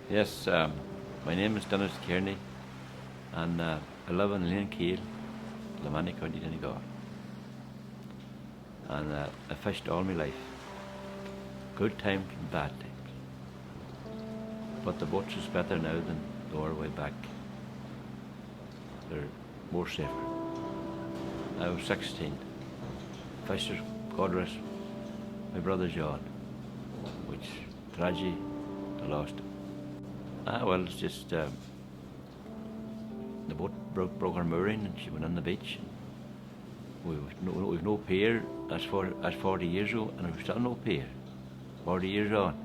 Yes, my name is Denis Kearney, and I live in Lane, Lamani County, Donegal. And I fished all my life, good times and bad times. But the boats is better now than they were way back. They're more safer. I was 16. Fished, God rest my brother John, which tragedy, I lost him. Well, it's just the boat broke her mooring and she went on the beach. We've no pier as 40 years ago, and we've still no pier 40 years on.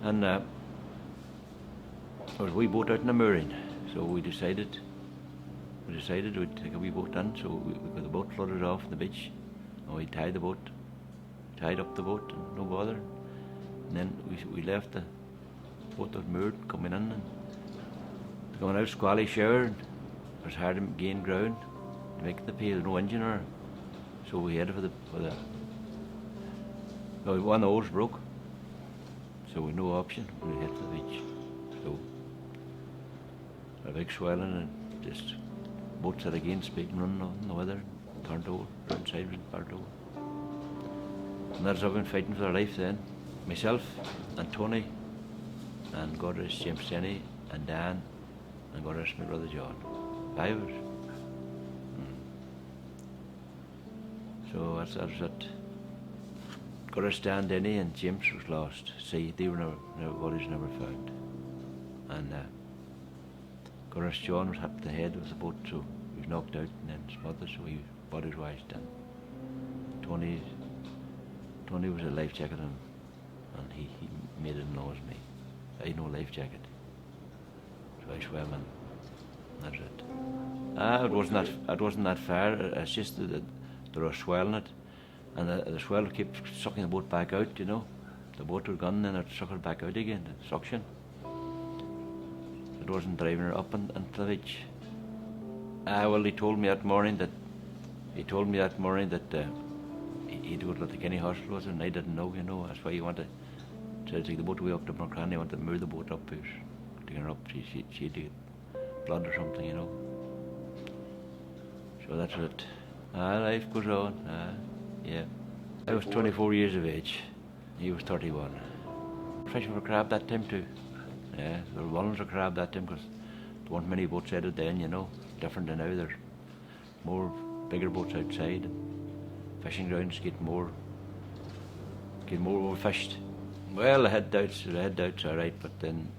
And there was a wee boat out in the mooring, so we decided we'd take a wee boat in. So we got the boat floated off the beach, and we tied up the boat, and no bother. And then we left the boat that was moored coming in and going out squally shower, and it was hard to gain ground to make the pier, no engine or. So we headed for the one of the oars broke, so we had no option. We headed for the beach. So a big swelling and just boats that again speaking running on the weather, turned over, round sideways and part over. And that's how I've been fighting for their life then. Myself and Tony and God rest James Kearney and Dan and God rest my brother John. 5 of us. So that's it. God rest Dan, Denny and James was lost. See, they were never bodies never found. And God rest John was hit the head of the boat, so he was knocked out and then smothered, so his body was washed in. Tony was a life jacket and he made it know as me. I had no life jacket, so I swam in. That's it. It wasn't that far. It's just that they were swelling it, and the swell would keep sucking the boat back out. You know, the boat would gone, and it sucked it back out again. The suction. It wasn't driving her up into the beach. Well, he told me that morning that he'd go to the Kenny Hospital, and I didn't know. You know, that's why he wanted to take the boat way up to Brookran. He wanted to move the boat up. He was taking her up. She'd get blood or something, you know. So that's it. Life goes on. Yeah. I was 24 years of age. He was 31. Fishing for crab that time too. Yeah, there were ones for crab that time because there weren't many boats headed then, you know. Different than now. There's more bigger boats outside. Fishing grounds get more overfished. Well, I had doubts, alright, but then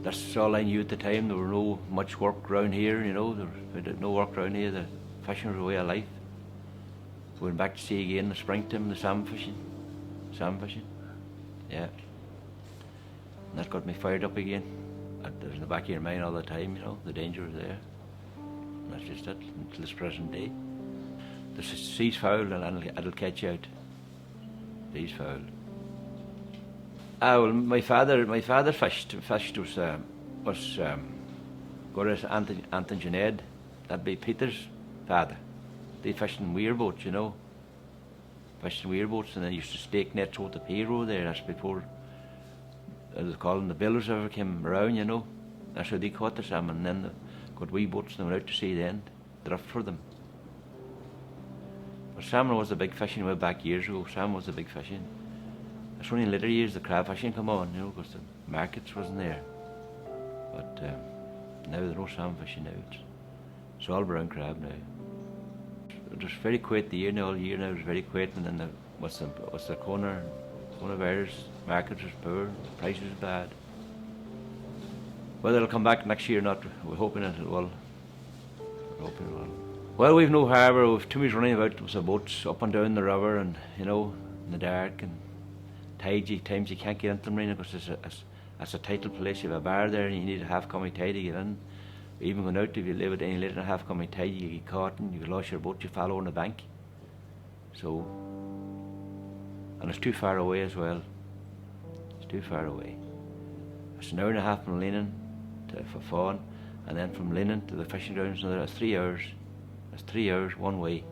that's all I knew at the time. There were no much work around here, you know. There was no work around here. The fishing was a way of life. We went back to sea again in the springtime, the salmon fishing. Yeah. And that got me fired up again. It was in the back of your mind all the time, you know. The danger was there. And that's just it until this present day. The sea's foul and it'll catch you out. Sea's foul. Well, my father fished was Anthony and Ned. That'd be Peter's father. They fished in weir boats, you know. Fished in weir boats, and they used to stake nets out the pier road there. That's before I was calling the billers ever came around, you know. That's how they caught the salmon. And then they got wee boats and they went out to sea then, drift for them. But salmon was the big fishing way back years ago. Salmon was the big fishing. It's only in later years the crab fishing come on, you know, because the markets wasn't there. But now there's no salmon fishing now. It's all brown crab now. It was very quiet the year now. All year now it was very quiet, and then what's the coronavirus? Markets was poor, prices was bad. Whether it'll come back next year or not, we're hoping it will. Well, we've no harbour. We've too much running about with the boats up and down the river, and you know, in the dark and times you can't get into the marina because it's a tidal place. You have a bar there, and you need a half-coming tide to get in. Even going out, if you live it any later than a half-coming tide, you get caught and you lost your boat. You fall on the bank. So, and it's too far away as well. It's too far away. It's an hour and a half from Lennon for Fawn, and then from Lennon to the fishing grounds. Another 3 hours. It's 3 hours one way.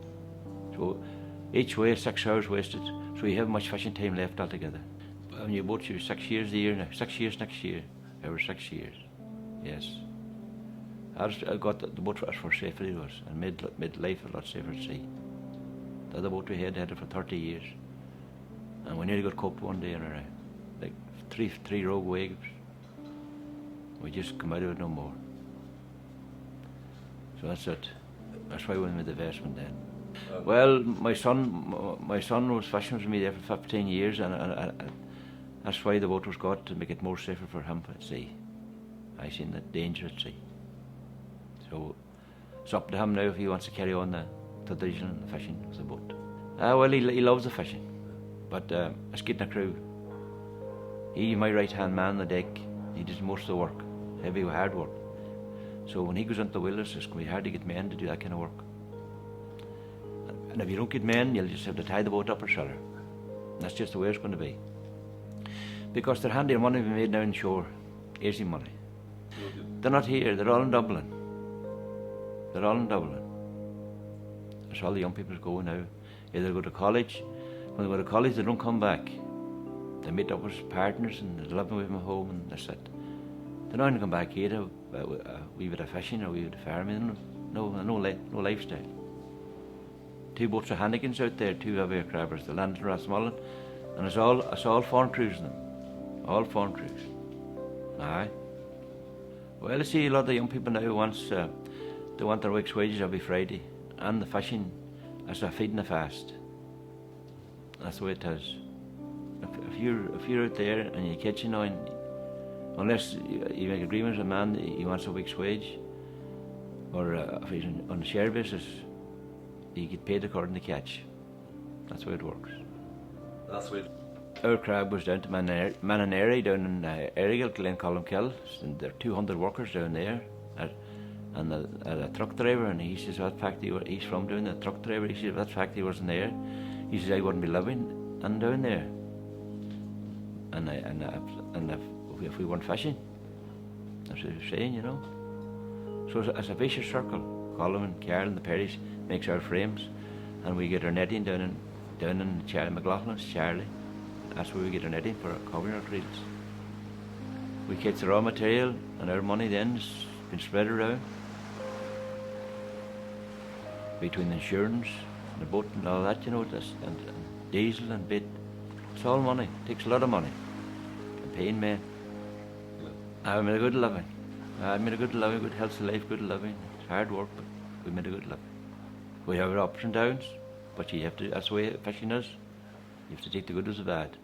So each way is 6 hours wasted. So you have much fishing time left altogether. On your boat, you 6 years a year now. 6 years next year. Over 6 years. Yes. I got the boat for safety it was, and made life a lot safer at sea. The other boat we had it for 30 years. And we nearly got caught one day in like three rogue waves. We just come out of it no more. So that's it. That's why we made the investment then. Well, my son was fishing with me there for 15 years, and that's why the boat was got, to make it more safer for him at sea. I seen the danger at sea. So it's up to him now if he wants to carry on the tradition and the fishing with the boat. Well, he loves the fishing, but as getting a crew, he's my right-hand man on the deck. He does most of the work, heavy, hard work. So when he goes into the wilderness, it's going to be hard to get men to do that kind of work. And if you don't get men, you'll just have to tie the boat up or sell her. And that's just the way it's going to be. Because they're handy money we made now in shore, easy money. They're not here, they're all in Dublin. They're all in Dublin. That's all the young people go now. Either go to college. When they go to college, they don't come back. They meet up with partners and they live away from home, and that's it. They're not going to come back here to a wee bit of fishing or a wee bit of farming. No lifestyle. 2 boats of Hannigans out there, 2 heavy crabbers, the Landon and Rathmullen, and it's all foreign crews in them. All foreign crews. Aye. Well, I see a lot of the young people now they want their week's wages every Friday, and the fishing as a feeding the fast. That's the way it is. If you're out there and you catch unless you make agreements with a man that he wants a week's wage, or if he's on a share basis, you get paid according to catch. That's the way it works. That's it. Our crab was down to Mananary down in Errigal, Glencolmkill, and there are 200 workers down there, and a truck driver, and he says that factory he's from down, the truck driver, he says if that factory wasn't there, he says I wouldn't be living and down there. And if we weren't fishing, that's what he was saying, you know. So it's a vicious circle. Colin and Carol and the Perrys makes our frames, and we get our netting down in Charlie McLaughlin's, Charlie. That's where we get our netting for covering our creels. We catch the raw material, and our money then has been spread around between the insurance and the boat and all that, you know, and diesel and bit. It's all money. It takes a lot of money. And paying men. I made a good living. Good healthy life, good living. It's hard work, but we made a good living. We have our ups and downs, but you have to. That's the way fishing is. You have to take the good as the bad.